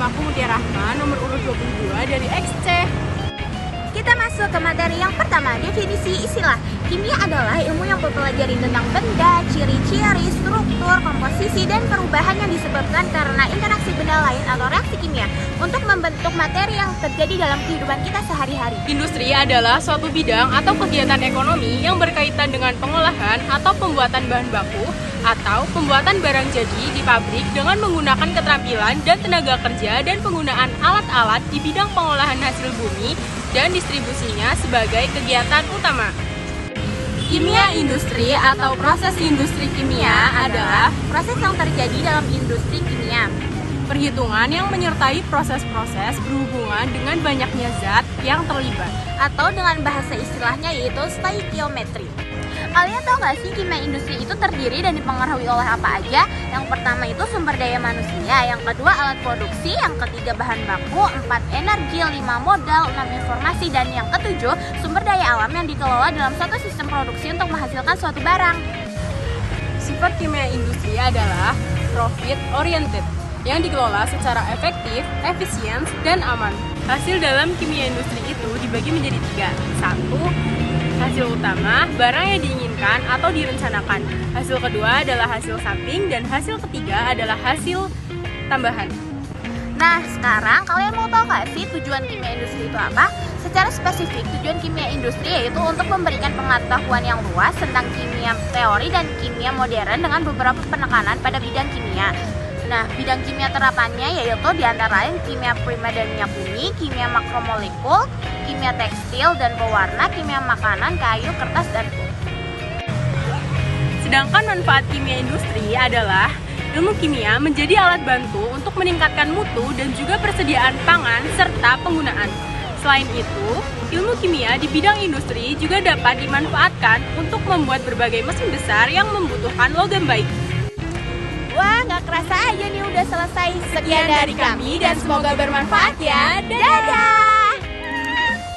Nama aku Mutia Rahma, nomor urut 22 dari XC. Kita masuk ke materi yang pertama, definisi istilah. Kimia adalah ilmu yang mempelajari tentang benda, ciri-ciri, struktur, komposisi, dan perubahan yang disebabkan karena interaksi benda lain atau reaksi kimia untuk membentuk materi yang terjadi dalam kehidupan kita sehari-hari. Industri adalah suatu bidang atau kegiatan ekonomi yang berkaitan dengan pengolahan atau pembuatan bahan baku atau pembuatan barang jadi di pabrik dengan menggunakan keterampilan dan tenaga kerja dan penggunaan alat-alat di bidang pengolahan hasil bumi dan distribusinya sebagai kegiatan utama. Kimia industri atau proses industri kimia adalah proses yang terjadi dalam industri kimia. perhitungan yang menyertai proses-proses berhubungan dengan banyaknya zat yang terlibat. Atau dengan bahasa istilahnya yaitu stoikiometri. Kalian tahu nggak sih kimia industri itu terdiri dan dipengaruhi oleh apa aja? Yang pertama itu sumber daya manusia, yang kedua alat produksi, yang ketiga bahan baku, 4 energi, 5 modal, 6 informasi, dan yang ketujuh sumber daya alam yang dikelola dalam suatu sistem produksi untuk menghasilkan suatu barang. Sifat kimia industri adalah profit oriented yang dikelola secara efektif, efisien, dan aman. Hasil dalam kimia industri itu dibagi menjadi 3. 1. Hasil utama, barang yang diinginkan atau direncanakan. Hasil kedua adalah hasil samping, dan hasil ketiga adalah hasil tambahan. Nah, sekarang kalian mau tahu nggak sih tujuan kimia industri itu apa? Secara spesifik, tujuan kimia industri yaitu untuk memberikan pengetahuan yang luas tentang kimia teori dan kimia modern dengan beberapa penekanan pada bidang kimia. Nah, bidang kimia terapannya yaitu diantara lain kimia primer dan minyak bumi, kimia makromolekul, kimia tekstil dan pewarna, kimia makanan, kayu, kertas, dan pulp. Sedangkan manfaat kimia industri adalah ilmu kimia menjadi alat bantu untuk meningkatkan mutu dan juga persediaan pangan serta penggunaan. Selain itu, ilmu kimia di bidang industri juga dapat dimanfaatkan untuk membuat berbagai mesin besar yang membutuhkan logam baik. Wah, nggak kerasa aja nih udah selesai. Sekian dari kami dan semoga bermanfaat ya. Dadah!